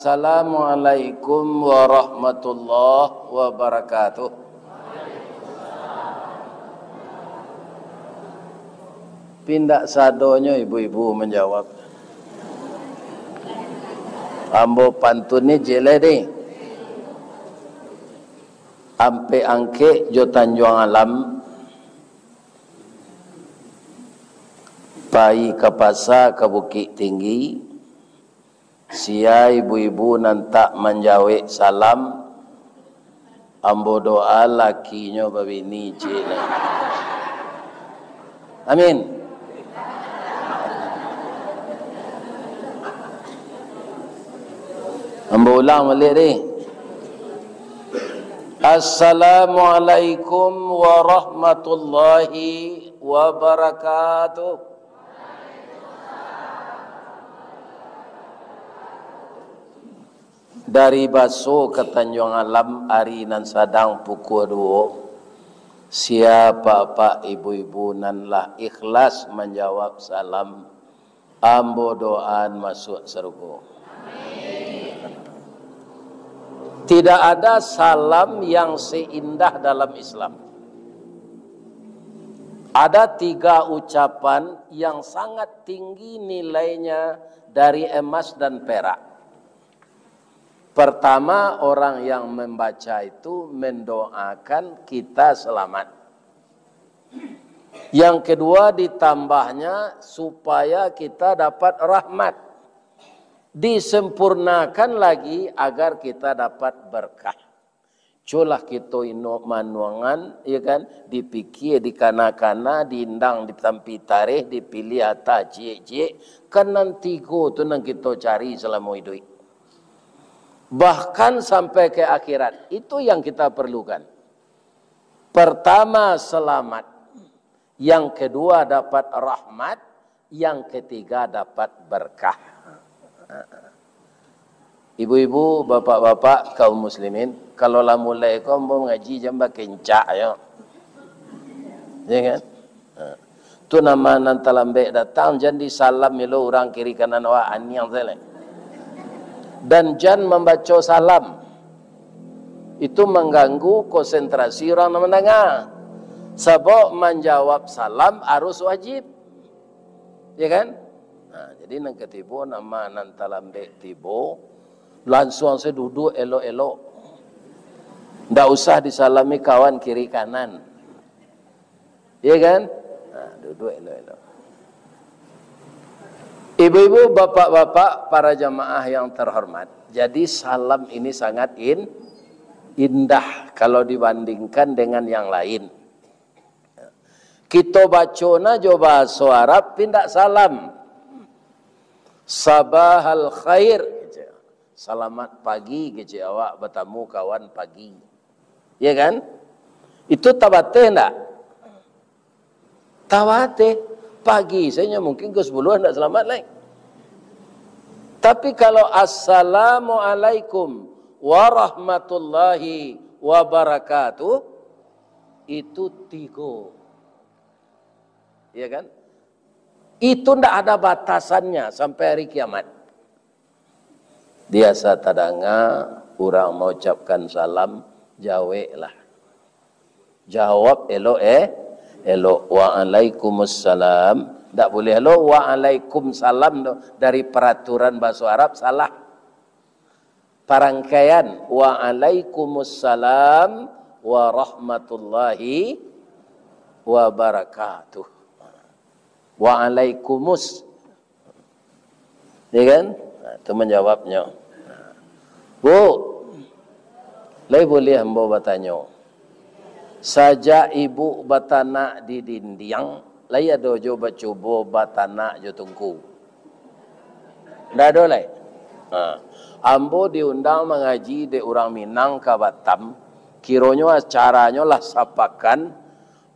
Assalamualaikum warahmatullahi wabarakatuh. Pindak sadonya ibu-ibu menjawab. Ambo pantun ni jele ni. Ampe angke jo Tanjung Alam. Pai ke pasar ke Bukit Tinggi. Sia ibu-ibu nantak menjawab salam. Ambo doa lakinya babini jele. Amin. Ambo ulang balik ni. Assalamualaikum warahmatullahi wabarakatuh. Dari Baso ke Tanjung Alam hari nan sadang pukul 2. Siapa pak ibu-ibu nan lah ikhlas menjawab salam. Ambo doaan masuk surga. Tidak ada salam yang seindah dalam Islam. Ada 3 ucapan yang sangat tinggi nilainya dari emas dan perak. Pertama, orang yang membaca itu mendoakan kita selamat. Yang kedua, ditambahnya supaya kita dapat rahmat. Disempurnakan lagi agar kita dapat berkah. Culah kita ino manuangan, ya kan? Dipikir, dikana-kana, diindang, ditampi tarikh, dipilih atas cie-cie. Kan nanti tu nang kita cari selama hidup. Bahkan sampai ke akhirat. Itu yang kita perlukan. Pertama, selamat. Yang kedua, dapat rahmat. Yang ketiga, dapat berkah. Ibu-ibu, bapak-bapak, kaum muslimin, kalau lah mulai kau mau ngaji jamba kencak ya. Ya kan? Tu nama nanti lambe datang jadi salam milo orang kiri kanan wa anyang sele. Dan jangan membaca salam. Itu mengganggu konsentrasi orang mendengar. Sebab menjawab salam harus wajib. Ya kan? Nah, jadi nang ketibo nama nanti lambe tibo langsung saya duduk elok-elok. Ndak usah disalami kawan kiri kanan. Ya kan? Nah, duduk elok-elok. Ibu-ibu, bapak-bapak, para jamaah yang terhormat. Jadi salam ini sangat indah kalau dibandingkan dengan yang lain. Kita bacona coba bahasa Arab pindah salam. Sabahal khair. Selamat pagi kece awak bertemu kawan pagi. Ya kan? Itu tawate enggak? Tawate. Pagi, saya mungkin ke 10 tidak selamat lagi. Tapi kalau assalamualaikum warahmatullahi wabarakatuh, itu 3. Ya kan? Itu tidak ada batasannya sampai hari kiamat. Biasa tadanga, orang mau ucapkan salam, jawablah. Jawab elok elok. Waalaikumsalam. Tak boleh elok waalaikumsalam dari peraturan bahasa Arab salah. Parangkaian waalaikumsalam warahmatullahi wabarakatuh. Waalaikumus. Ya kan? Nah, itu menjawabnya. Bu, lagi boleh hamba bertanya. Saja ibu batanak di dinding, laya dojo bacubo batanak jo tungku. Ndak ada lagi. Ambo diundang mengaji di orang Minang ke Batam, kironyo acaranya lah sapakan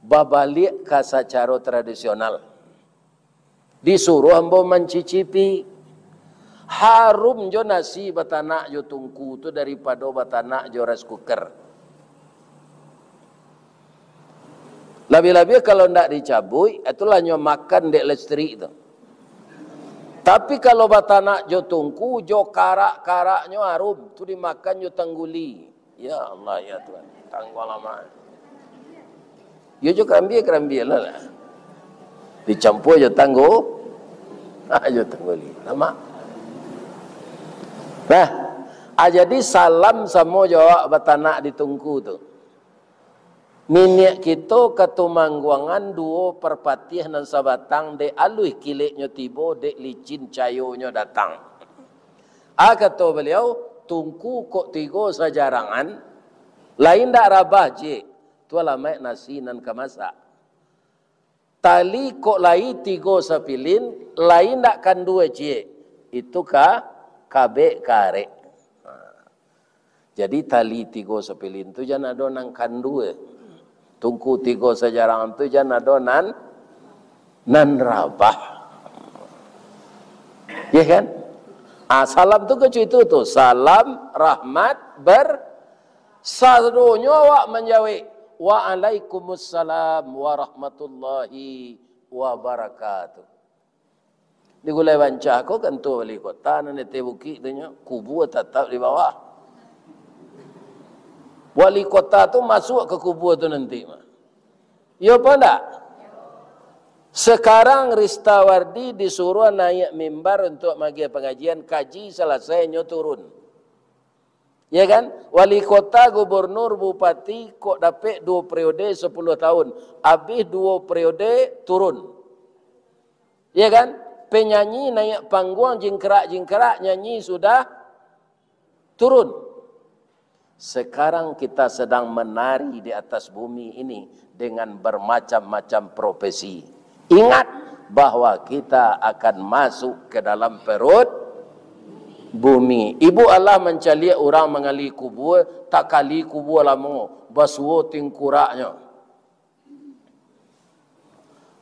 babalik ke secara tradisional. Disuruh ambo mencicipi harum jo nasi batanak jo tungku tu daripada batanak jo rice cooker. Lebih-lebih kalau tidak dicabui, itulah nyo makan dek listrik itu. Tapi kalau batanak jo tungku, jo karak-karaknya harum, tu dimakan jo tangguli. Ya Allah ya Tuhan, tangguh lama. Yo jo kerambi lah. Dicampur jo tangguh, jo tangguli. Lama. Nah, jadi salam sama jawab batanak di tungku tu. Minyak kita ketumangguangan duo perpatih dan sabatang de alui kiliknya tibo de licin cayonya datang. Kata beliau, tungku kok tigo sajarangan, lain dak rabah je. Tu alamai nasi nan kamasak. Tali kok lai tigo sapilin, lain dak kan dua je. Itu kabek karek. Jadi tali tigo sapilin tu jangan ada nang kan dua. Tungku tigo sajarangan tu jangan ada nan rabah. Ya kan? Salam tu kecu itu tu. Salam, rahmat, sadonya awak menjawab. Waalaikumsalam warahmatullahi wabarakatuh. Di gulai bancah ko kan tu wali kota nan te bukit tu nya kubu tetap di bawah. Wali kota tu masuk ke kubur tu nanti mah. Ya apa enggak? Sekarang Ristawardi disuruh naik mimbar untuk magi pengajian, kaji selesainya turun. Ya kan? Wali kota, gubernur, bupati kok dapat 2 periode 10 tahun. Habis 2 periode turun. Ya kan? Penyanyi naik panggung jingkerak-jingkerak nyanyi sudah turun. Sekarang kita sedang menari di atas bumi ini dengan bermacam-macam profesi. Ingat bahwa kita akan masuk ke dalam perut bumi. Ibu Allah mencari orang mengali kubur, tak kali kubur lama, basuh tingkuraknya.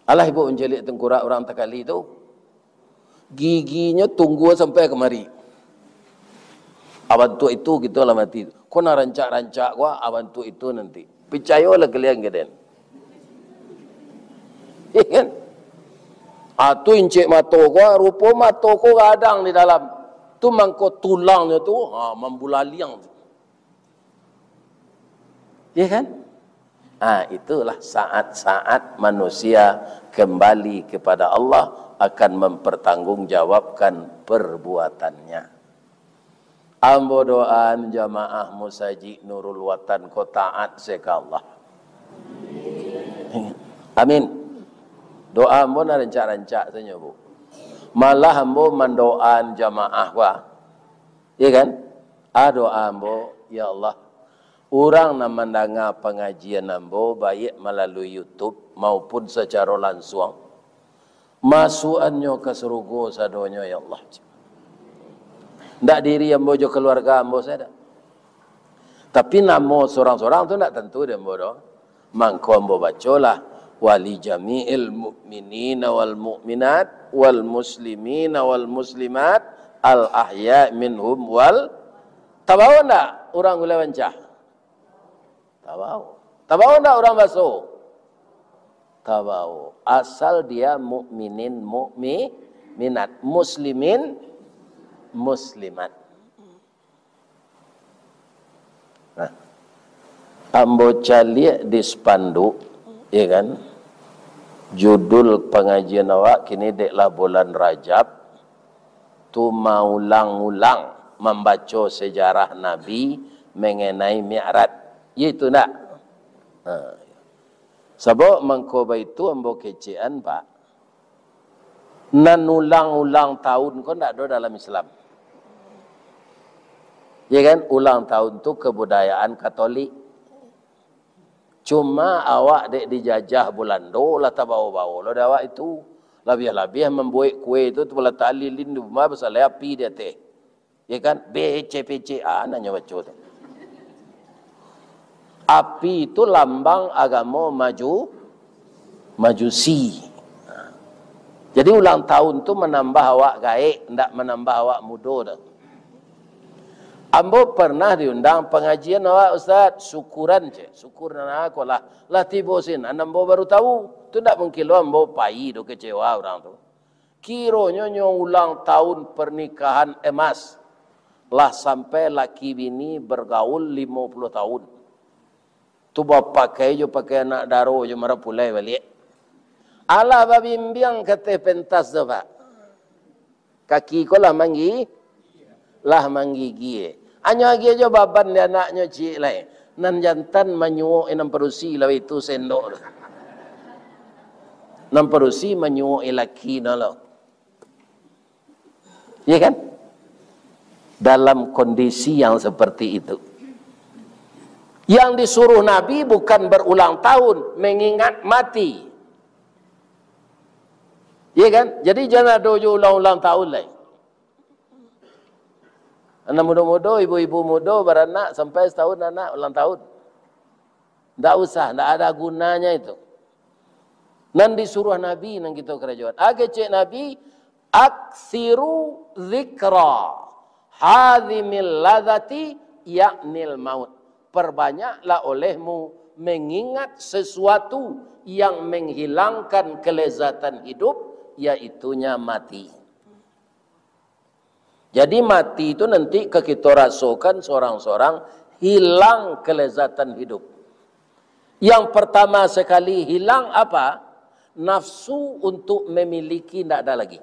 Allah ibu mencari tengkurak orang tak kali itu, giginya tunggu sampai kemari. Awan tu itu gitu lah mati. Kau nak rancak-rancak gua awan tu itu nanti. Percayalah kalian geden. Iya kan? Tu incik mata gua, rupa mata gua gadang di dalam. Tu mangko tulangnya tu, membulaliang. Iya kan? Itulah saat-saat manusia kembali kepada Allah akan mempertanggungjawabkan perbuatannya. Ambo doaan jamaah Musaji Nurul Watan ko taat seka Allah. Amin. Doa ambo na rancak-rancak saja bu. Malah ambo mendoaan jamaah wa. Iya kan? Doa ambo, ya Allah. Orang na mendengar pengajian ambo baik melalui YouTube maupun secara langsung. Masukannya ke surga sadonya ya Allah. Tidak diri ambo jo keluarga ambo saya. Tapi nama seorang-seorang tu tidak tentu dia ambo do. Mangko ambo bacolah wali jami'il mu'minina wal mu'minat wal muslimina wal muslimat al ahya minhum wal tabaw ndak orang gula wancah. Tabaw ndak orang baso. Tabaw. Asal dia mukminin mukminat, muslimin muslimat. Nah, ambo cali di spanduk, ya kan? Judul pengajian awak kini deklah bulan Rajab, tu maulang-ulang membaca sejarah Nabi mengenai Mi'raj. Itu nak. Sebab mengkoba itu ambo kecian pak. Nan ulang-ulang tahun kau tak ada dalam Islam. Ya kan, ulang tahun tu kebudayaan Katolik. Cuma awak dek dijajah Belanda lah tak bawa-bawa lo awak itu. Lebih-lebih membuat kue itu tu pula tali lin di rumah pasal api dia teh. Ya kan, BCPCA nanya baca tu. Api itu lambang agama majusi. Jadi ulang tahun tu menambah awak gaek, tidak menambah awak muda dah. Ambo pernah diundang pengajian awak Ustaz, syukuran je. Syukur nak aku lah tibosin. Ambo baru tahu. Tu tak mungkin lo ambo pai do kecewa orang tu. Kironyo ulang tahun pernikahan emas. Lah sampai laki bini bergaul 50 tahun. Tu bapak kayo pakai anak daro je marah pulai balik. Ala babimbiang kata pentas tu pak. Kaki ko lah manggi gie. Anyo gie jo baban dia anaknya cik lai. Nan jantan manyuo enam perusi lah itu sendok. Nam perusi manyuo laki nalo. Ya kan? Dalam kondisi yang seperti itu. Yang disuruh Nabi bukan berulang tahun, mengingat mati. Ya kan? Jadi jangan dojo ulang-ulang tahun lagi. Anak muda-muda, ibu-ibu muda beranak sampai setahun anak ulang tahun. Tak usah, tak ada gunanya itu. Nan disuruh Nabi nang kita kerajaan. Age cek Nabi, aksiru zikra hadhimil ladhati yaknil maut. Perbanyaklah olehmu mengingat sesuatu yang menghilangkan kelezatan hidup, yaitunya mati. Jadi mati itu nanti kita rasakan seorang-seorang hilang kelezatan hidup. Yang pertama sekali hilang apa? Nafsu untuk memiliki tidak ada lagi.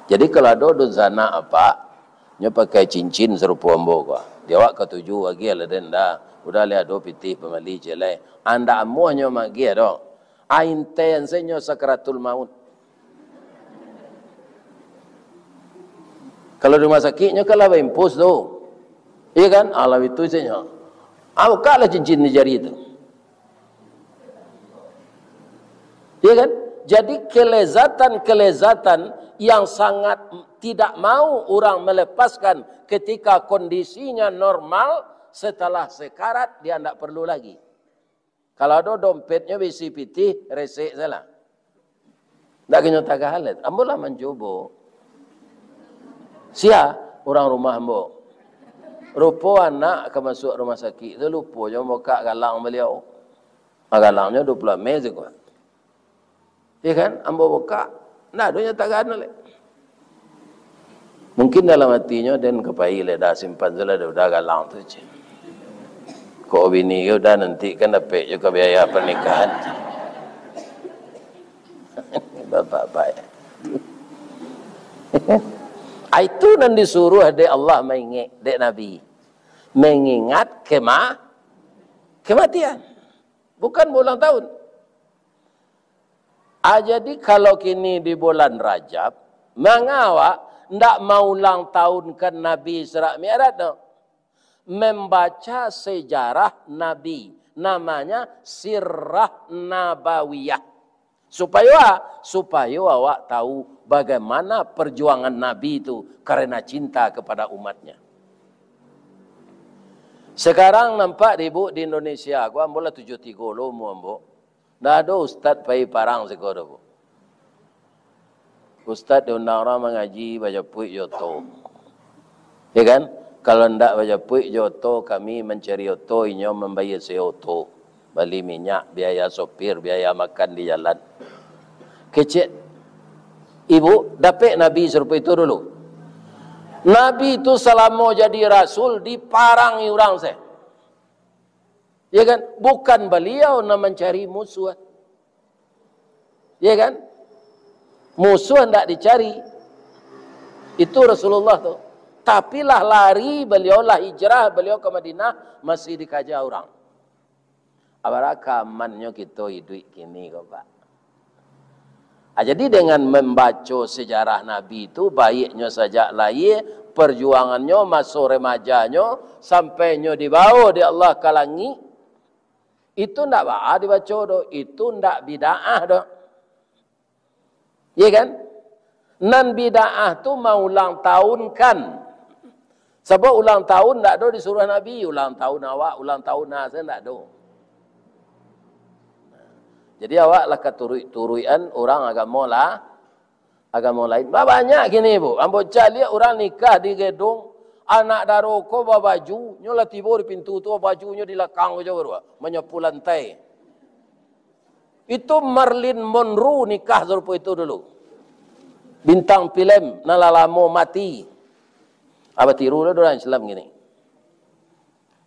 Jadi kalau ada zana apa, nyo pakai cincin serupa ambo ko. Dia wak ketujuh lagi ala denda. Udah lihat do pitih pemali jelai. Anda amuh nyo magi do. Ainten senyo sakratul maut. Kalau di rumah sakitnya kalau impus tu. Iya kan? Alah itu senyo. Kalah cincin di jari itu. Iya kan? Jadi kelezatan-kelezatan yang sangat tidak mau orang melepaskan ketika kondisinya normal, setelah sekarat dia tidak perlu lagi. Kalau ada dompetnya besi pitih, resek salah. Tak kena tak halat. Ambolah mencoba. Sia orang rumah ambo. Rupa anak ke masuk rumah sakit tu lupa je buka galang beliau. Galangnya 20 Mei je kuat. Ya kan? Ambo buka. Nah, dunia tak ada lagi. Mungkin dalam hatinya dan kepai le dah simpan je lah dah galang tu je. Kau bini ke dah nanti kan dapat juga biaya pernikahan. Bapak-bapak. Itu nan disuruh ada Allah mengingat dek Nabi. Mengingat kematian. Bukan ulang tahun. Jadi kalau kini di bulan Rajab, mengawak ndak mau ulang tahun kan Nabi Isra Mi'raj no? Membaca sejarah Nabi, namanya Sirah Nabawiyah. Supaya awak tahu bagaimana perjuangan Nabi itu karena cinta kepada umatnya. Sekarang nampak ibu di Indonesia, aku ambil 73 lomo ambo. Dah ada ustaz pai parang sekolah bu. Ustaz diundang orang mengaji baca puik joto. Ya kan? Kalau ndak baca puik joto, kami mencari oto, inyo membayar seoto. Beli minyak, biaya sopir, biaya makan di jalan. Kecik. Ibu, dapat Nabi serupa itu dulu. Nabi itu selama jadi rasul diparangi orang saya. Ya kan? Bukan beliau nak mencari musuh. Ya kan? Musuh hendak dicari. Itu Rasulullah tu. Tapi lah lari beliau, lah hijrah beliau ke Madinah, masih dikaja orang. Apakah amannya kita hidup kini kok Pak? Jadi dengan membaca sejarah Nabi itu, baiknya saja lahir, perjuangannya, masuk remajanya, sampainya dibawa di Allah kalangi, itu tidak dibaca doh, itu tidak bid'ah doh. Ya kan? Nan bid'ah tu mau ulang tahun kan. Sebab ulang tahun tidak doh disuruh Nabi, ulang tahun awak, ulang tahun saya tidak doh. Jadi awak lah keturuan orang agama lain. Banyak gini bu. Ambo cari orang nikah di gedung, anak daroko bawa baju, nyola tiba di pintu tu bajunya di lekang aja baru, menyapu lantai. Itu Marilyn Monroe nikah serupa itu dulu. Bintang filem nalalamo mati. Apa tiru lah orang Islam gini.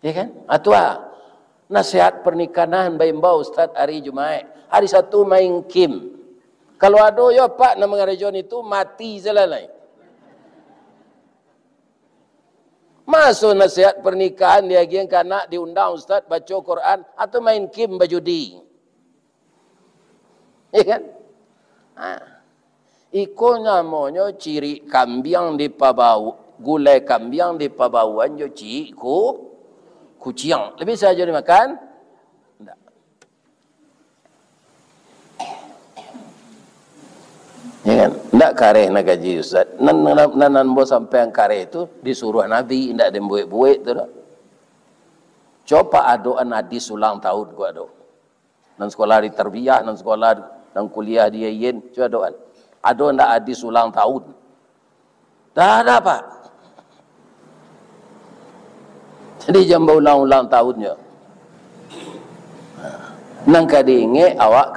Ya kan? Atua nasihat pernikahan baimbau Ustaz hari Jumaat. Hari Sabtu main kim. Kalau ada ya Pak nama region itu mati selalai. Masuk nasihat pernikahan dia yang kanak diundang Ustaz baca Quran atau main kim bajudi. Ya kan? Iko namanya ciri kambing di pabau, gulai kambing di pabauan jo ciri kucing. Lebih saja dimakan? Enggak. Ya kan? Enggak kareh nak gaji Ustaz. Nan bo sampai yang kareh itu disuruh Nabi, enggak ada buik-buik tu dah. Coba adoan hadis ulang tahun gua ado. Nan sekolah di tarbiyah, nan sekolah dan kuliah di yen, coba doan. Ado ndak hadis ulang tahun. Dah ada Pak. Jadi jamba ulang tahunnya. Nang kadinge awak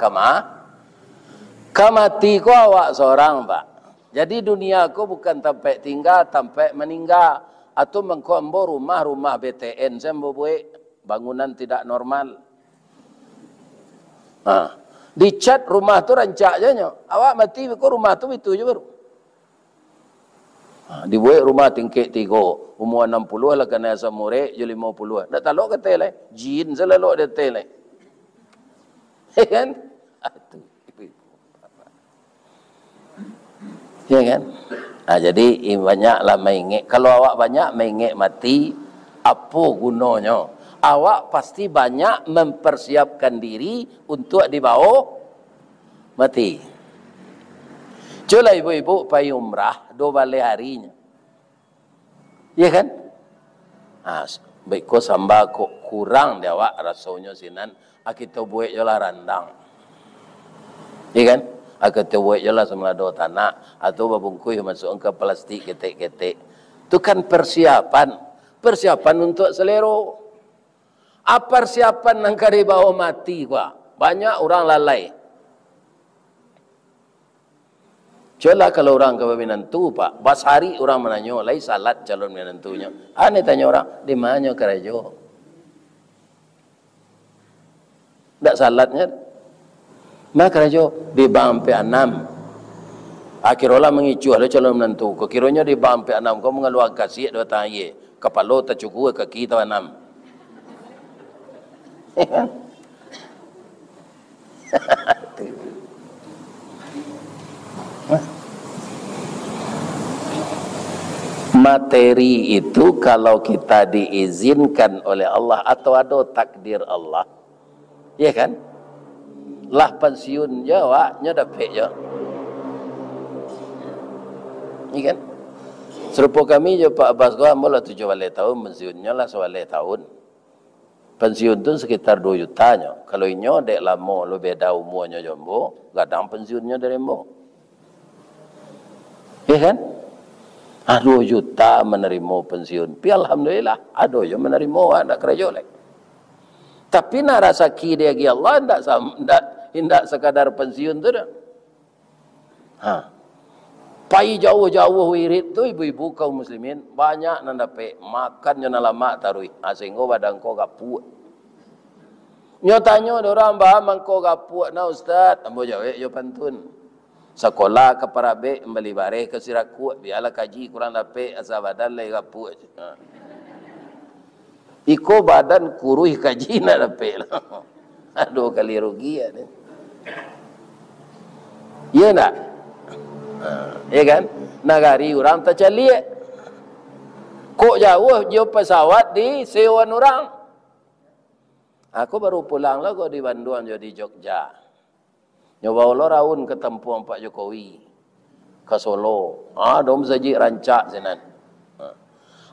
kamati ko awak seorang Pak. Jadi dunia ko bukan sampai tinggal, sampai meninggal. Atau mengkombo rumah BTN sembo buik, bangunan tidak normal. Dicat rumah tu rancak je nyo. Awak mati ko rumah tu itu je baru. Dibuat rumah tingkit 3, umur 60 lah kena asam murek je 50. Dak talok kata lah. Jin selalu ada tel. Kan? Ya kan? Jadi banyaklah maingek. Kalau awak banyak maingek mati, apa gunanya? Awak pasti banyak mempersiapkan diri untuk dibawa mati. Coba ibu-ibu pergi umrah 2 balik harinya. Ya kan? Baik ko samba ko kurang dia awak rasanya sinan, kita buat jelah randang. Ya kan? Kita buat jelah semelado tanah atau babungkuy masuk ke plastik ketek-ketek. Itu kan persiapan untuk selero. Apa persiapan nang kari bawa mati gua? Banyak orang lalai. Coba kalau orang ke menantu Pak, bas hari orang menanya, lai salat calon menantunya. Aneh tanya orang, di mana kerajo? Tak salatnya. Mak kerajo di bampe 6. Akhir orang mengicu ada calon menantu. Kekiranya di bampe 6 kau mengeluarkan kasih 2 tangan. Kepala tak cukup kaki tahu 6. Materi itu kalau kita diizinkan oleh Allah atau ada takdir Allah, ya kan? Lah pensiun je awaknya dapat je. Ya kan? Serupa kami je Pak Abbas gua mula 7 tahun pensiunnya lah 11 tahun. Pensiun tu sekitar 2 jutanya. Kalau inyo dek lama lo beda umurnya jombo, kadang pensiunnya dari mo. Ya kan? 2 juta menerima pensiun. Pi alhamdulillah, ada yang menerima anak kerja lek. Tapi nak rasa ki dia gi Allah ndak sekadar pensiun tu dah. Pai jauh-jauh wirid tu ibu-ibu kaum muslimin banyak nan dapat makan yang lama tarui. Sehingga badan ko gapu. Nyo tanyo orang bah mangko gapu na ustaz, ambo jawab yo pantun. Sekolah ke Parabe kembali bare ke Siraku biarlah kaji kurang dapat asa badan lai gapu. Iko badan kuruh kaji na dapat lah. Aduh kali rugi ya. Iya nak? Ya kan? Nagari orang tak calik. Kok jauh jauh pesawat di sewan orang. Aku baru pulang lah kok di Bandung jadi Jogja. Nyoba ulo raun ke tempuan Pak Jokowi ke Solo. Dom saji rancak sinan.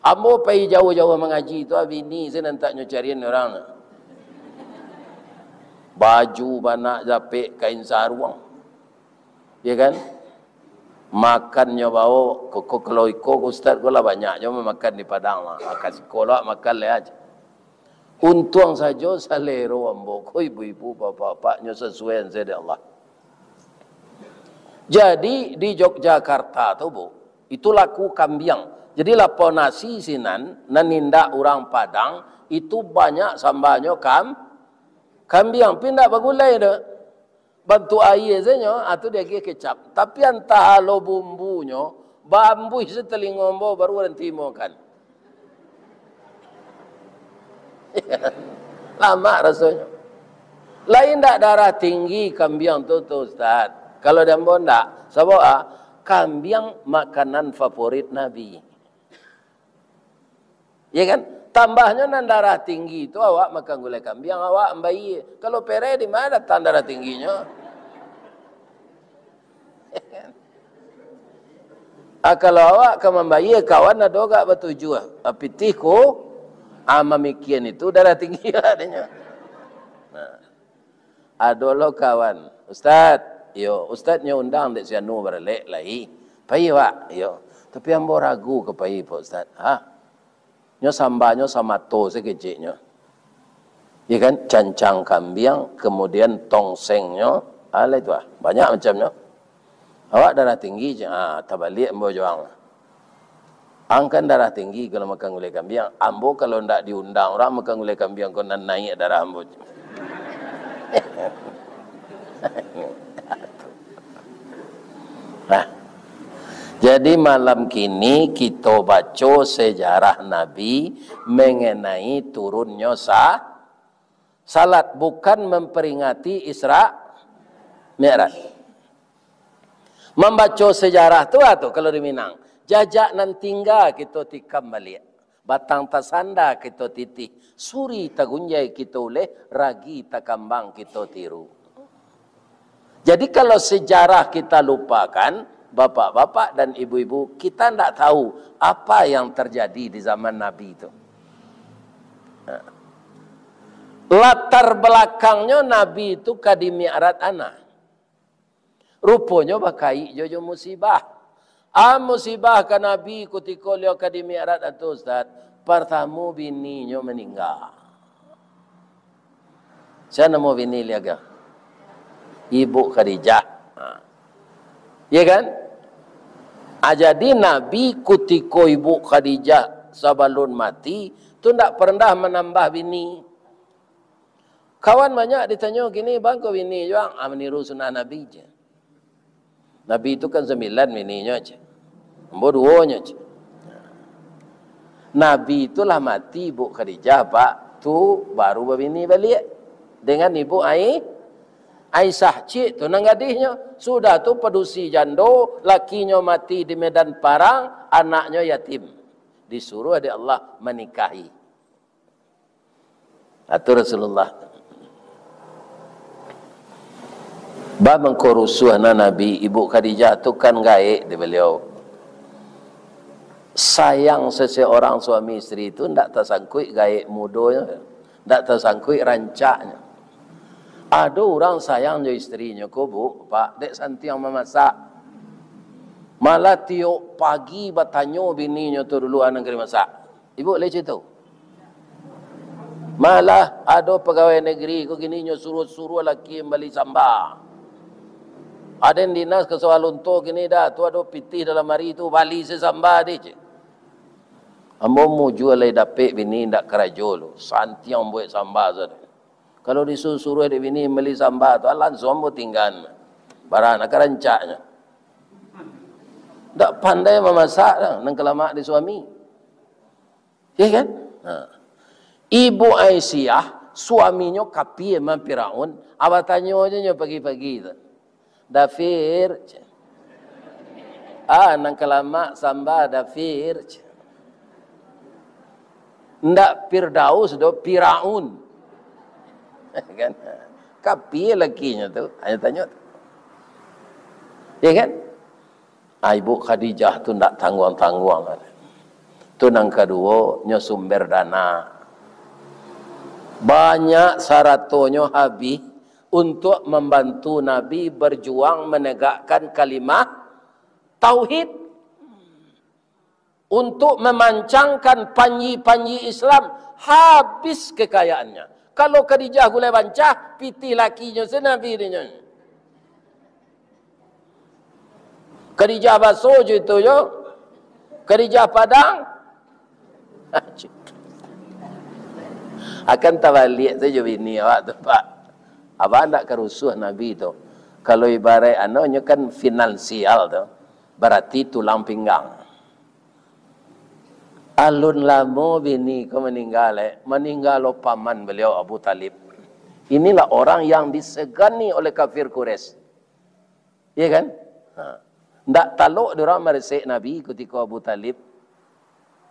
Ambo pergi jauh-jauh mengaji tu bini sinan tak nyocarian orang. Baju banak japek kain sarung. Ya kan? Makannya bawa kalau ikut ustaz gula banyak je makan di Padang lah. Akan sekolah makan le aja. Untung saja salero ambo ko ibu-ibu bapak-bapaknya sesuai dengan Allah. Jadi di Yogyakarta tu Bu, itu laku kambiang. Jadi lapo nasi sinan naninda orang Padang itu banyak sambanya kambiang pindah bagulai dah. Bantu air saja atau dia kecap. Tapi entah lo bumbunya bambu setelingombo baru orang timokan. Lama rasanya. Lain tak darah tinggi kambiang tu Ustaz. Kalau dia bondak, sebab kambiang makanan favorit Nabi. Ya kan? Tambahnya nan darah tinggi itu awak makan gulai kambiang, awak bayi. Kalau pere di mana datang darah tingginya? Kalau awak ke membayi kawan ada gak bertuju. Pitihku memikian itu darah tinggi adanya. Nah, ada lo kawan, Ustaz, yo Ustaznya undang dek sianu berlek lagi. Pai Pak, yo. Tapi ambo ragu ke pai Pak Ustaz. Nyo sambanya sama to sekecilnya. Ya kan, cancang kambiang, kemudian tongsengnya, itu banyak macamnya. Awak darah tinggi je, tabalik ambo juang. Angkan darah tinggi kalau makan gulai kambiang, ambo kalau ndak diundang orang makan gulai kambiang kau nan naik darah ambo. Nah, jadi malam kini kita baca sejarah Nabi mengenai turunnya salat, bukan memperingati Isra Mi'raj. Membaca sejarah tu kalau di Minang, jajak nan tinggal kita tikam balik, batang tasanda kita titih, suri tagunjai kita oleh, ragi takambang kita tiru. Jadi kalau sejarah kita lupakan, bapak-bapak dan ibu-ibu, kita tidak tahu apa yang terjadi di zaman Nabi itu. Latar belakangnya Nabi itu kadi mi'raj anak. Rupanya bakai jojo musibah. Musibah ke Nabi ketika lihat kadi mi'raj itu Ustaz, pertama bininya meninggal. Saya nemu bini liaga. Ibu Khadijah. Ya kan? Jadi Nabi ketika Ibu Khadijah sebelum mati tu tidak pernah menambah bini. Kawan banyak ditanya gini, bang kau bini juga meniru sunnah Nabi je. Nabi itu kan 9 bininya je. Ambo 2-nya je. Nabi itulah mati Ibu Khadijah Pak, tu baru berbini balik dengan Ibu Aisyah cik tu nang gadisnya sudah tu pedusi jando, lakinya mati di medan perang, anaknya yatim. Disuruh oleh Allah menikahi. Atau Rasulullah. Ba mengkorusuhna Nabi Ibu Khadijah tu kan gaik di beliau. Sayang seseorang suami istri itu ndak tersangkut gaik mudonya, ndak tersangkut rancaknya. Ada orang sayang jo istrinya ko Bu, Pak, dek santi yang memasak. Malah tiap pagi bertanya bininya tu dulu anak kena masak. Ibu leceh tu. Malah ada pegawai negeri ko gininya suruh-suruh laki beli sambal. Ada yang dinas ke soal untuk gini dah, tu ada pitih dalam hari tu bali sesambal dia je. Ambo mu jual lagi dapet bini ndak kerajo lu. Santi yang buat sambal saja. Kalau disuruh dia bini beli sambal tu langsung ambo tinggal. Barang nak rancaknya. Tak pandai memasak dah, nang kelamak di suami. Ya kan? Ibu Aisyah, suaminya kapi emang Firaun, abah tanya aja pagi-pagi tu. Dafir. Nang kelamak sambal dafir. Ndak Firdaus do Firaun. Kan? Kapi lakinya tu, hanya tanya. Ya kan? Ibu Khadijah tu ndak tangguang-tangguang. Tu nang kedua, nya sumber dana. Banyak saratonya habis untuk membantu Nabi berjuang menegakkan kalimat tauhid. Untuk memancangkan panji-panji Islam habis kekayaannya. Kalau Khadijah gulai bancah, piti lakinya senabi dia. Khadijah baso je itu yo. Khadijah padang. Akan tabalik saja bini awak tu Pak. Abang nak kerusuh Nabi tu. Kalau ibarat anunya kan finansial tu. Berarti tulang pinggang. Alun lama bini kau meninggal meninggal paman beliau Abu Talib. Inilah orang yang disegani oleh kafir Quraisy. Ya kan? Ndak taluk diorang meresek Nabi ketika Abu Talib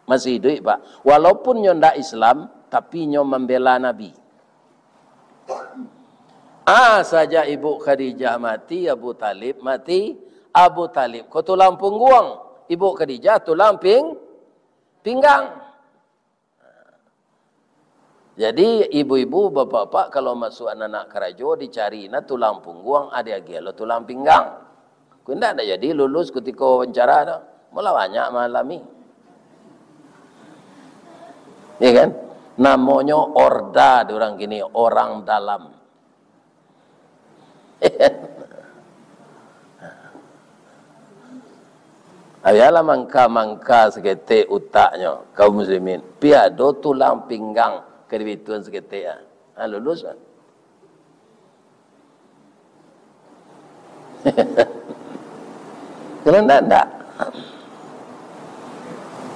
masih hidup Pak. Walaupun nyo ndak Islam, tapi nyo membela Nabi. Saja ibu Khadijah mati, Abu Talib mati. Abu Talib kau tulang punggung, ibu Khadijah tulang pinggang. Jadi ibu-ibu, bapak-bapak kalau masuk anak-anak kerajo dicari tulang punggung, ada gelo tulang pinggang. Kau tidak ada jadi lulus ketika wawancara dah. Malah banyak malami. Ya kan? Namanya orda orang gini, orang dalam. Ayalah mangka-mangka sekete utaknya kaum muslimin. Piado tulang pinggang kedibituan sekete ya. Lulus kan? Kalau tidak.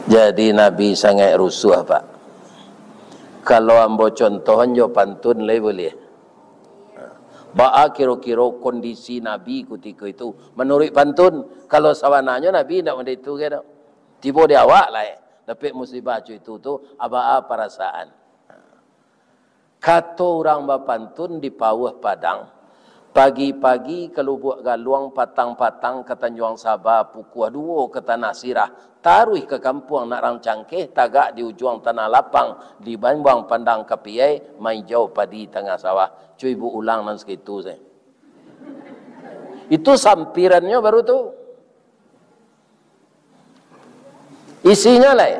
Jadi Nabi sangat rusuh Pak. Kalau ambo contohnya pantun le boleh. Ba'a kira-kira kondisi Nabi ketika itu. Menurut pantun, kalau sawananya Nabi tidak ada itu. Tiba di awak lah. Tapi musibah itu apa perasaan. Kata orang bapantun di Pawah Padang. Pagi-pagi ke Lubuk Galuang, patang-patang ke Tanjung Sabah, Pukul 2 ke Tanah Sirah. Taruh ke kampung nak rang cangkeh, tagak di ujung Tanah Lapang, di Banyuang Pandang Kapiai, main jauh padi tengah sawah. Cuy ibu ulang dan segitu saya. Itu sampirannya baru tu. Isinya lah.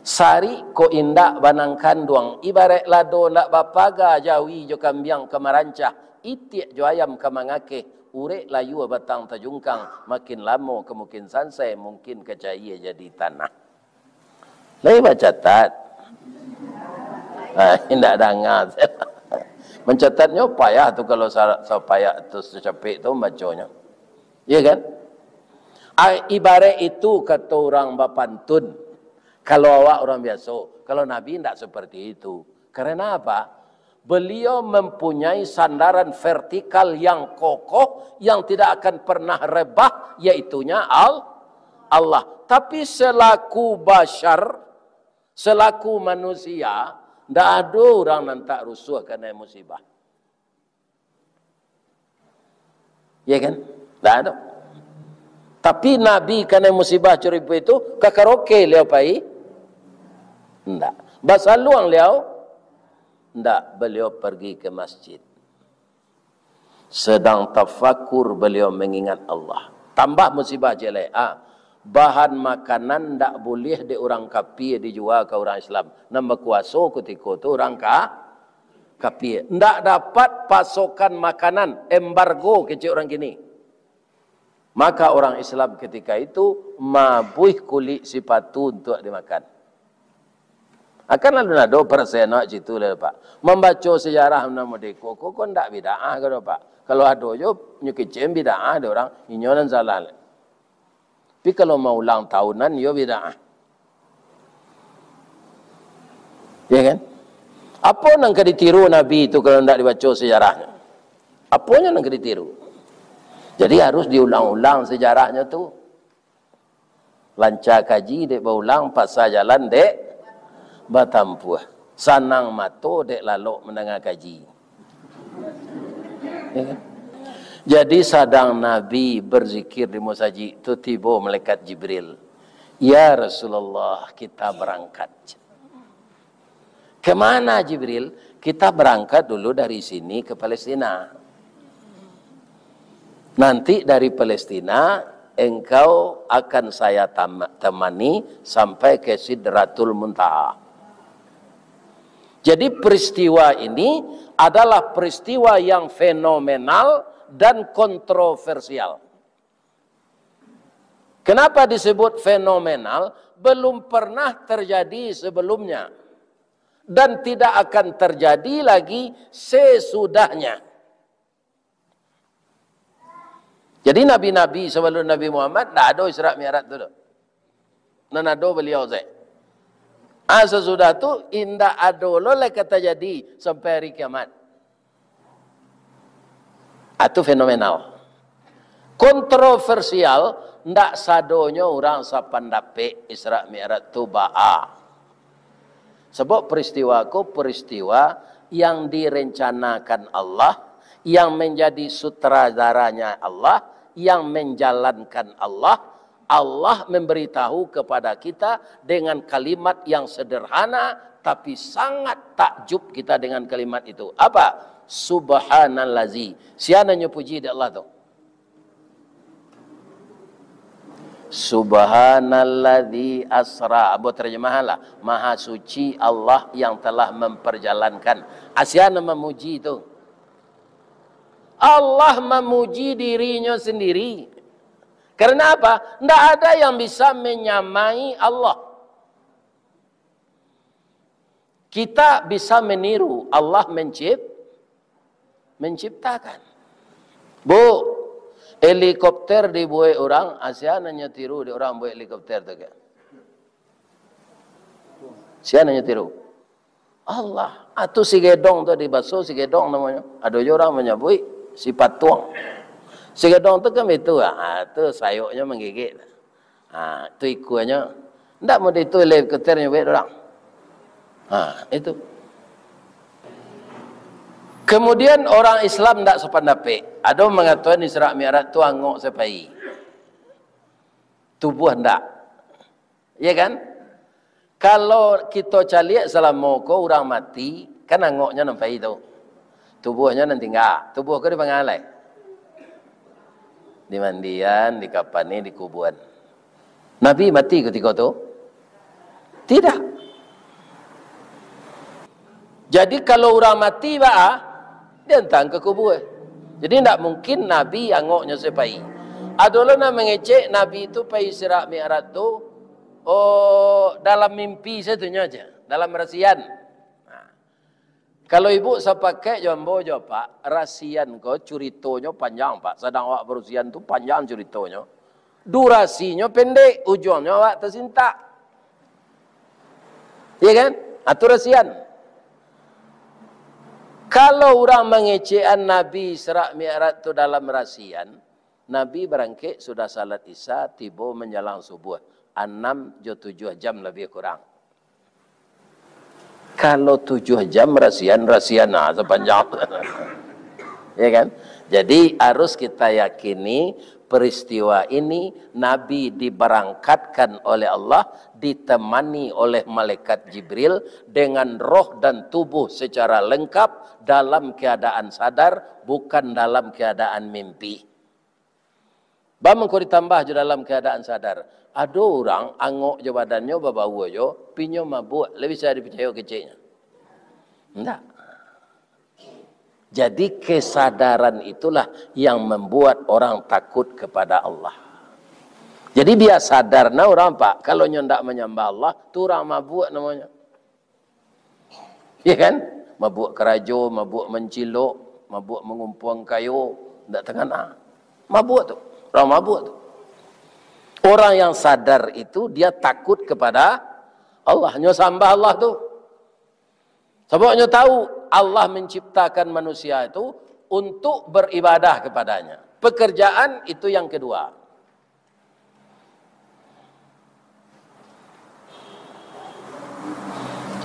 Sari ko indak banangkan duang. Ibarat lado nak bapaga jawi jo kambiang kemarancah. Itiak jo ayam kamangake. Urek layu batang tajungkang. Makin lama kemungkin sansai. Mungkin kecaya jadi tanah. Lai baca tat. Indak dangar. Mencatatnya payah tu kalau saya payah tu secapek tu bacanya. Ya kan? Ibarat itu kata orang bapantun. Kalau awak orang biasa. Kalau Nabi tidak seperti itu. Karena apa? Beliau mempunyai sandaran vertikal yang kokoh. Yang tidak akan pernah rebah. Iaitunya Allah. Tapi selaku bashar. Selaku manusia. Tidak ada orang yang tak rusuh kerana musibah. Ya kan? Tidak ada. Tapi Nabi kerana musibah curibu itu, ke karaoke liau pai? Tidak. Basal luang liau? Tidak. Beliau pergi ke masjid. Sedang tafakur beliau mengingat Allah. Tambah musibah jelek. Bahan makanan tak boleh di orang kafir dijual ke orang Islam. Nama kuasa ketika itu orang kafir. Tak dapat pasokan makanan. Embargo kecil orang gini. Maka orang Islam ketika itu mabuih kulit sipatu untuk dimakan. Akan lalu ada persenak situ lah Pak. Membaca sejarah nama deko. Kok tak bida'ah ke Pak. Kalau ada jo nyukicem bida'ah ada orang. Inyonan salah. Tapi kalau mau ulang tahunan, ya bida'ah. Ya kan? Apa yang ditiru Nabi itu kalau tidak dibaca sejarahnya? Apa yang ditiru? Jadi harus diulang-ulang sejarahnya tu. Lancar kaji, dek berulang, pasal jalan, dek batampuh. Sanang mato, dek lalok mendengar kaji. Ya kan? Jadi sadang Nabi berzikir di musajid itu tiba malaikat Jibril. Ya Rasulullah, kita berangkat. Kemana Jibril? Kita berangkat dulu dari sini ke Palestina. Nanti dari Palestina engkau akan saya temani sampai ke Sidratul Muntaha. Jadi peristiwa ini adalah peristiwa yang fenomenal dan kontroversial. Kenapa disebut fenomenal? Belum pernah terjadi sebelumnya. Dan tidak akan terjadi lagi sesudahnya. Jadi nabi-nabi sebelum Nabi Muhammad dah ada Isra Mi'raj tu. Nan ada beliau saya. Sesudah tu indah ada loleh kata jadi sampai hari kiamat. Itu fenomenal. Kontroversial ndak sadonyo orang sapandape Isra Mi'raj tu ba'a. Sebab peristiwaku peristiwa yang direncanakan Allah, yang menjadi sutradaranya Allah, yang menjalankan Allah. Allah memberitahu kepada kita dengan kalimat yang sederhana tapi sangat takjub kita dengan kalimat itu. Apa? Subhanallazi. Siapa puji di Allah tu? Subhanallazi asra. Abu terjemahanlah. Maha suci Allah yang telah memperjalankan. Siapa memuji itu? Allah memuji dirinya sendiri. Karena apa? Tidak ada yang bisa menyamai Allah. Kita bisa meniru. Allah menciptakan. Bu, helikopter dibuat orang, Asia nanya tiru di orang buat helikopter tu ke? Siapa nanya tiru? Allah. Atau si gedong tu dibaso, si gedong namanya. Ada orang menyebut si patuang. Si gedong tu kan itu tu sayuknya menggigit. Tu ikuannya. Tidak mau itu helikopternya buat orang. Itu. Kemudian orang Islam tidak sependapat. Ada mengatakan Isra Mi'raj tu angok sepai. Tubuh tidak. Ya kan? Kalau kita caliak selama kau orang mati, kan angoknya nampai itu. Tubuhnya nanti enggak. Tubuh kau dipangalai. Di mandian, di kapani, di kuburan. Nabi mati ketika itu? Tidak. Jadi kalau orang mati, dia entang ke kubur. Jadi tidak mungkin Nabi angoknya sepai. Adalah nak mengecek Nabi itu pai Isra Mi'raj itu dalam mimpi satunya aja, dalam rasian. Kalau ibu saya pakai jambo je pak, rasian ko curitonya panjang pak. Sedang awak berusian tu panjang curitonya. Durasinya pendek, ujungnya awak tersintak. Iya kan? Atau rasian. Kalau orang mengecekan Nabi Isra Mi'raj itu dalam rasian, Nabi berangkat sudah salat Isya, tiba menjelang subuh. 6-7 jam lebih kurang. Kalau 7 jam rasian sepanjang. Ya kan? Jadi harus kita yakini peristiwa ini Nabi diberangkatkan oleh Allah, ditemani oleh malaikat Jibril dengan roh dan tubuh secara lengkap dalam keadaan sadar, bukan dalam keadaan mimpi. Bamangko ditambah je dalam keadaan sadar. Ada orang angok je badannya babau je, pinyo mabuk, lebih saya dipercaya kecilnya. Tidak. Jadi kesadaran itulah yang membuat orang takut kepada Allah. Jadi dia sadar nah orang pak, kalau nyendak menyembah Allah, tu orang mabuk namanya. Ya kan? Mabuk kerajo, mabuk menciluk, mabuk mengumpul kayu, tidak tengah. Mabuk tu. Orang mabuk tu. Orang yang sadar itu dia takut kepada Allah. Nyo sambah Allah tu. Sebabnya tahu Allah menciptakan manusia itu untuk beribadah kepadanya. Pekerjaan itu yang kedua.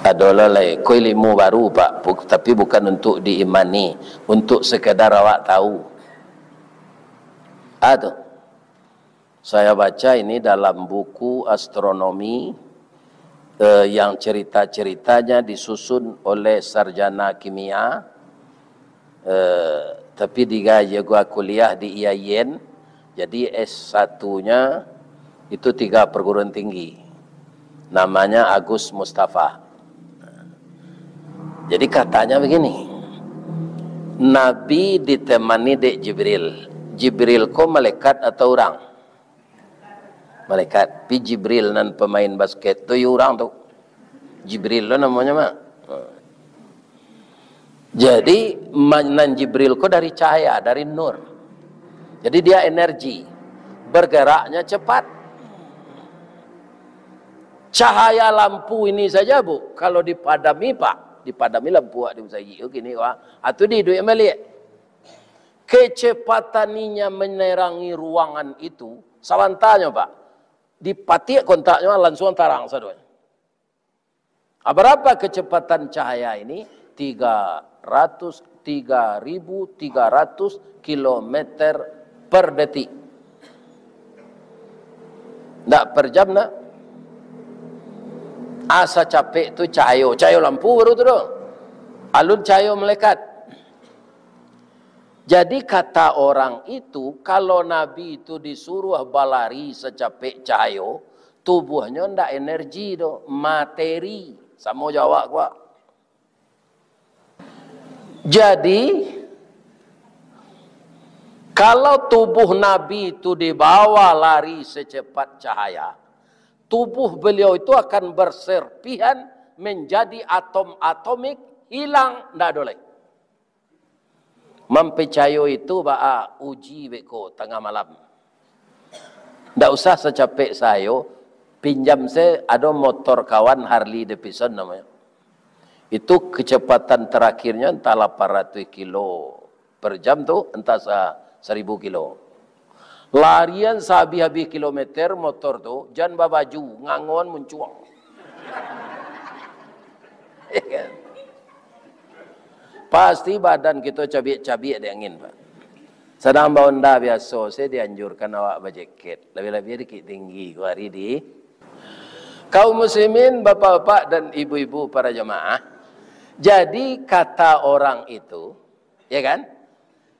Adalah lain, kau ilmu baru pak, tapi bukan untuk diimani, untuk sekadar awak tahu. Aduh, saya baca ini dalam buku astronomi yang cerita-ceritanya disusun oleh sarjana kimia, tapi dia juga kuliah di IAIN, jadi S1-nya itu 3 perguruan tinggi, namanya Agus Mustafa. Jadi katanya begini, Nabi ditemani dek Jibril. Jibril ko malaikat atau orang? Malaikat. Pi Jibril nan pemain basket tu orang tu. Jibril lo namanya mah. Jadi nan Jibril ko dari cahaya, dari nur. Jadi dia energi, bergeraknya cepat. Cahaya lampu ini saja bu, kalau dipadami pak, dipadami lampu di usai gini wah, atau di duit melihat kecepataninya menerangi ruangan itu, sawantanya pak, dipatik kontaknya langsung tarang sadonya. Berapa kecepatan cahaya ini? 3.300 km per detik. Nggak per jam nak? Asa capek tu cahaya lampu baru tu doh. Alun cahaya malaikat. Jadi kata orang itu, kalau Nabi itu disuruh balari secapek cahaya, tubuhnya ndak energi doh, materi. Sama jawab gua. Jadi kalau tubuh Nabi itu dibawa lari secepat cahaya, tubuh beliau itu akan berserpihan menjadi atom-atomik, hilang, ndak boleh. Mempercayo itu baa uji beko tengah malam. Ndak usah secapek sayo, pinjam saya ada motor kawan Harley Davidson namanya. Itu kecepatan terakhirnya entah 800 kilo per jam tuh, entah 1000 kilo. Larian sehabis-habis kilometer motor tuh, jangan babaju, ngangon mencuang. Pasti badan kita cabik-cabik ada angin pak. Sedang baunda biasa, saya dianjurkan awak berjaket. Lebih-lebih dikit tinggi ku hari di. Kaum muslimin, bapak-bapak dan ibu-ibu para jemaah. Jadi kata orang itu, ya kan?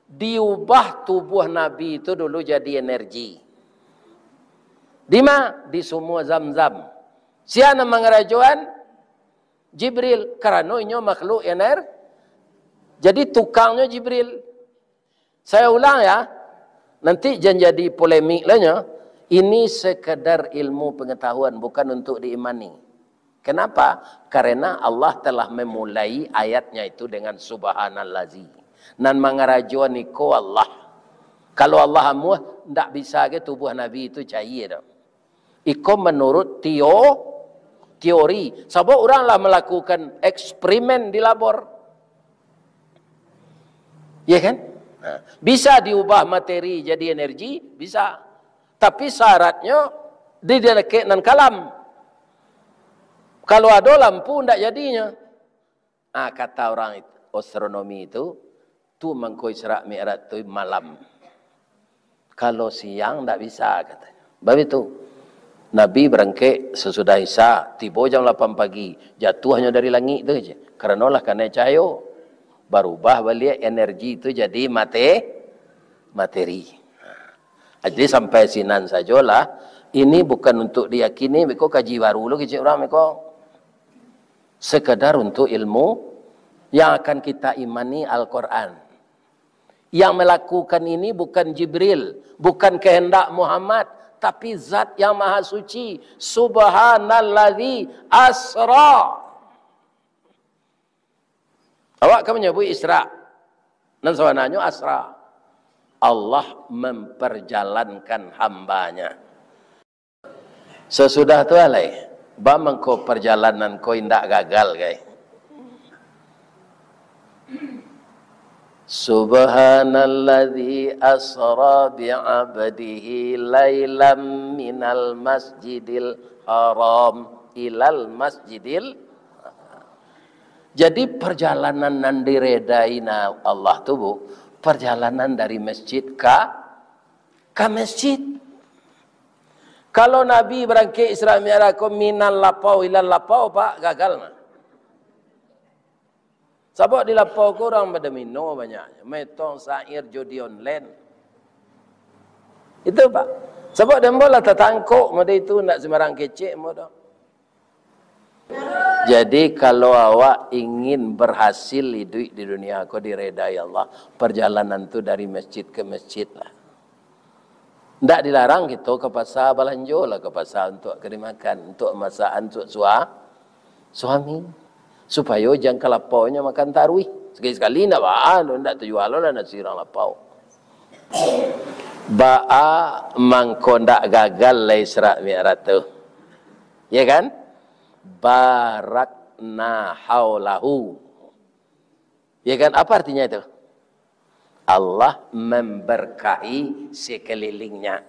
Diubah tubuh Nabi itu dulu jadi energi. Di mana? Di semua Zam-Zam. Siapa mengerajuan? Jibril. Karena ini makhluk energi. Jadi tukangnya Jibril. Saya ulang ya. Nanti jangan jadi polemik lahnya. Ini sekedar ilmu pengetahuan, bukan untuk diimani. Kenapa? Karena Allah telah memulai ayatnya itu dengan subhanallazi. Nan mengarajuan iko Allah. Kalau Allah amuh, tidak bisa ke tubuh Nabi itu cair. Iko menurut teori. Sebab oranglah melakukan eksperimen di labor. Ya kan? Nah, bisa diubah materi jadi energi? Bisa. Tapi syaratnya didelekek nan kalam. Kalau ada lampu tidak jadinya. Kata orang itu, astronomi itu, tu mengkoi Isra Mi'raj tu malam. Kalau siang tidak bisa katanya. Sebab itu Nabi berangkat sesudah Isya, tiba jam 8 pagi, jatuhnya dari langit tu je. Karena kena cahaya, berubah balik energi itu jadi materi. Jadi sampai sinan sajalah. Ini bukan untuk diyakini, mereka kaji baru lu kecil orang mereka. Sekedar untuk ilmu yang akan kita imani Al-Quran. Yang melakukan ini bukan Jibril, bukan kehendak Muhammad, tapi zat yang maha suci. Subhanalladzi asra. Awak kan menyebut Isra. Dan sebenarnya asra. Allah memperjalankan hambanya. Sesudah tu alai. Bamang ko perjalanan ko indak gagal guys. Subhanalladzi asra bi'abdihi lailam minal masjidil haram ilal masjidil. Jadi perjalanan nan diredaina Allah tu bu, perjalanan dari masjid ke masjid. Kalau Nabi berangkat Isra Mi'raj ko minal lapau ilal lapau pak gagal mah. Sebab di lapau ko orang pada minum banyaknya, metong sair judi online. Itu pak. Sebab dia bola tertangkuk mode itu nak sembarang kecek mode. Jadi kalau awak ingin berhasil hidup di dunia kau diredai Allah, perjalanan tu dari masjid ke masjid lah. Tak dilarang kita ke pasar belanja lah, ke pasar untuk kena makan, untuk masakan untuk suami. Supaya jangan kelapaunya makan tarawih. Sekali-sekali nak ba'a, nak terjual lah nasi orang lapau. Ba'a mangkondak gagal lah Isra' Mi'raj tu. Ya kan? Barakna haulahu. Ya kan? Apa artinya itu? Allah memberkahi sekelilingnya.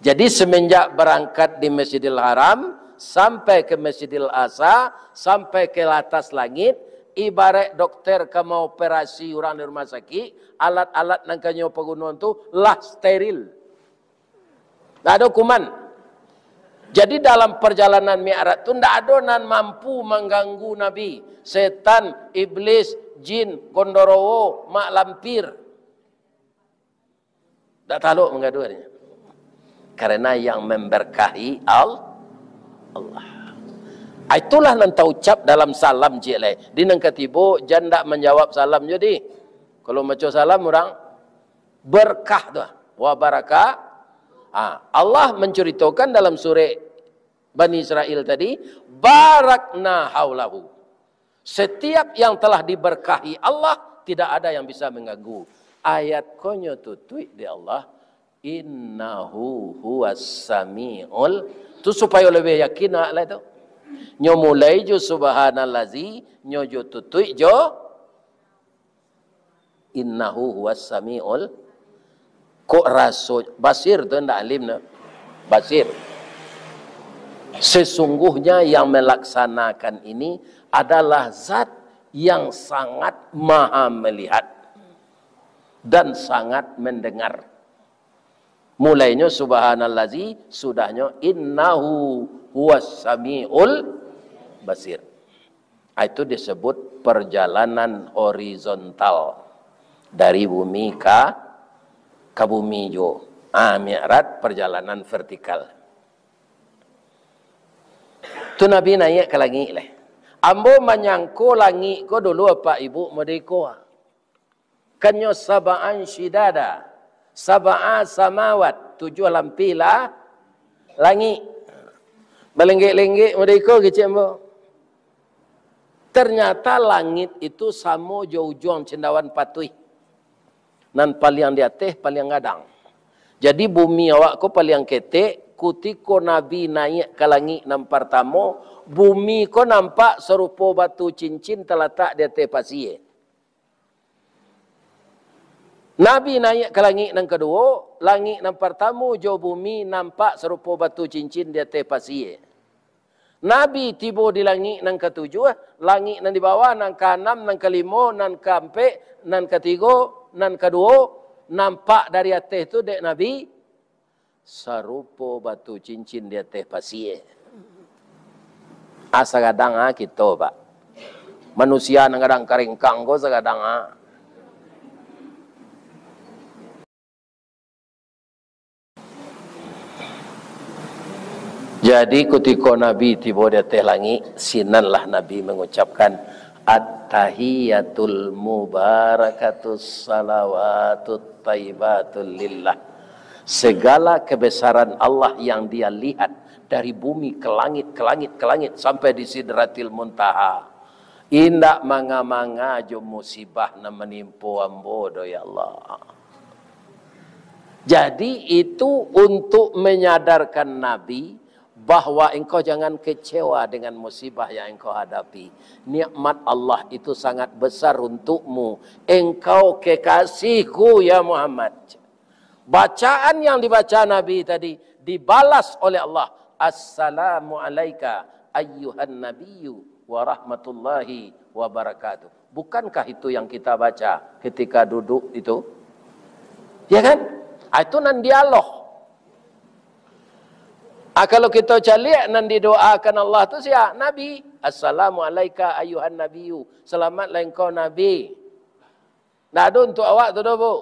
Jadi semenjak berangkat di Masjidil Haram sampai ke Masjidil Aqsa, sampai ke atas langit, ibarat dokter ke mau operasi orang di rumah sakit, alat-alat nangkanyo pegunungan tu lah steril. Tak ada kuman. Jadi dalam perjalanan Mi'raj tu tidak ada nan mampu mengganggu Nabi. Setan, iblis, jin, gondorowo, mak lampir. Tak taluk mengaduannya. Karena yang memberkahi Allah. Itulah nanti ucap dalam salam jilai. Di nang ketibo janda menjawab salam jadi. Kalau maca salam orang berkah tu. Wa barakah. Allah menceritakan dalam surah Bani Israel tadi, barakna haulahu. Setiap yang telah diberkahi Allah tidak ada yang bisa mengganggu. Ayat konyo tutui di Allah, innahu huwas samiul. Tu supaya lebih yakin lah itu. Nyo mulai jo subhanallazi, nyo jo tutui jo innahu huwas samiul. Kok rasul basir tu ndak alim na. Basir. Sesungguhnya yang melaksanakan ini adalah zat yang sangat maha melihat dan sangat mendengar. Mulainya subhanallazi, sudahnya innahu huwas samiul basir. Itu disebut perjalanan horizontal dari bumi ke bumi jo. Mi'raj perjalanan vertikal. Tu Nabi naik ke langit lah. Ambo menyangko langit ko dulu apa ibu merdeka. Kanyo sab'an shidada. Sab'a samawat. 7 lampilah langit. Belenggik-lenggik merdeka kecil ambo. Ternyata langit itu sama jauh-jauh cendawan patui. Nan paling di atas paling gadang. Jadi bumi awak ko paling ketek, kutiko Nabi naik ke langit yang pertama, bumi ko nampak serupa batu cincin terletak di atas pasir. Nabi naik ke langit yang kedua, langit yang pertama jauh bumi nampak serupa batu cincin di atas pasir. Nabi tiba di langit yang ketujuh, langit yang di bawah, yang ke-6, yang ke-5, yang ke-4, yang ke-3, yang kedua, nampak dari atas itu dek Nabi serupa batu cincin di atas pasir. Segadang kita pak. Manusia yang kadang keringkang ko segadang Jadi ketika Nabi tiba di atas langit, sinanlah Nabi mengucapkan at-tahiyatul mubarakatus salawatut tayyibatul lillah. Segala kebesaran Allah yang dia lihat dari bumi ke langit, ke langit, ke langit sampai di Sidratil Muntaha. Indak manga-manga jo musibah na menimpa ambo do ya Allah. Jadi itu untuk menyadarkan Nabi bahwa engkau jangan kecewa dengan musibah yang engkau hadapi. Nikmat Allah itu sangat besar untukmu. Engkau kekasihku ya Muhammad. Bacaan yang dibaca Nabi tadi dibalas oleh Allah. Assalamu alayka ayyuhan nabiyyu wa rahmatullahi wa barakatuh. Bukankah itu yang kita baca ketika duduk itu? Ya kan? Itu nan dialog. Kalau kita calik nan didoakan Allah tu siapa? Nabi. Assalamu alayka ayyuhan nabiyyu. Selamatlah engkau Nabi. Tak ada untuk awak tu dah bu.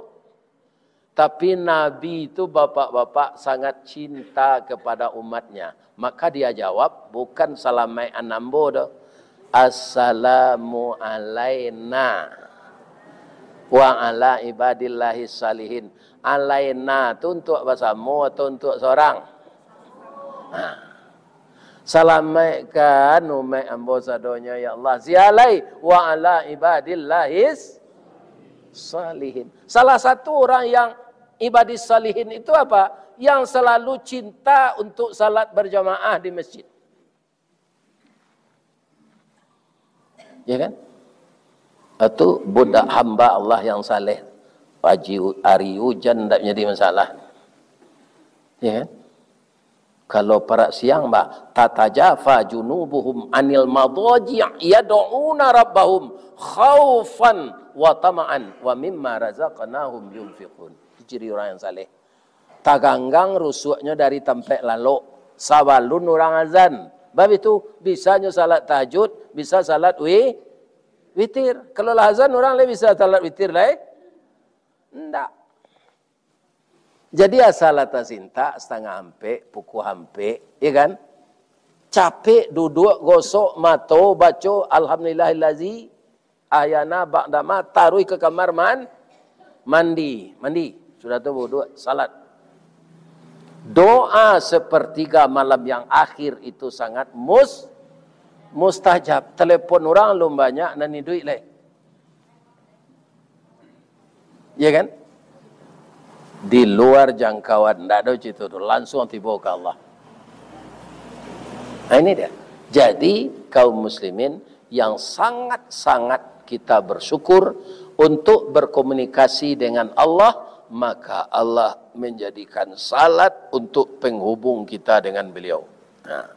Tapi Nabi itu bapak-bapak sangat cinta kepada umatnya. Maka dia jawab bukan salamai anambo dah. Assalamu alaina wa ala ibadillahi salihin. Alaina itu untuk bahasamu atau untuk seorang? Nah. Salamaikan umai ambasadonya ya Allah. Zialai wa ala ibadillahis salihin. Salah satu orang yang ibadis salihin itu apa? Yang selalu cinta untuk salat berjamaah di masjid. Ya kan? Itu budak hamba Allah yang saleh. Pagi hari hujan tak menjadi masalah. Ya kan? Kalau para siang tatajafa junubuhum anil madaji' yad'una rabbahum khaufan wa tama'an wa mimma razaqnahum yunfiqun. Ciri orang yang saleh. Taganggang rusuknya dari tempat lalu. Sawalun orang azan. Bab itu bisanya salat tahajud, bisa salat witir. Kalau lah azan orang lain bisa salat witir lah. Enggak. Jadi asal atas cinta setengah hampe, pukul hampe, ya kan? Capek duduk, gosok, mato, baca, alhamdulillahillazi, ayana ba'dama, taruh ke kamar mandi. Sudah tu wudhu, salat. Doa sepertiga malam yang akhir itu sangat mustajab. Telepon orang belum banyak, nani duit lah. Ya kan? Di luar jangkauan, tidak ada itu langsung tiba ke Allah. Nah ini dia. Jadi kaum muslimin yang sangat-sangat kita bersyukur untuk berkomunikasi dengan Allah, maka Allah menjadikan salat untuk penghubung kita dengan beliau. Nah,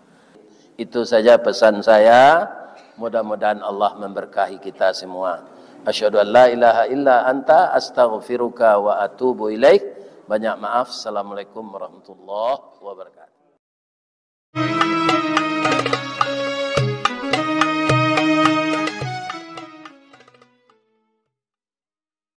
itu saja pesan saya. Mudah-mudahan Allah memberkahi kita semua. Asyhadu an la ilaha illa anta astaghfiruka wa atubu ilaik. Banyak maaf. Assalamualaikum warahmatullahi wabarakatuh.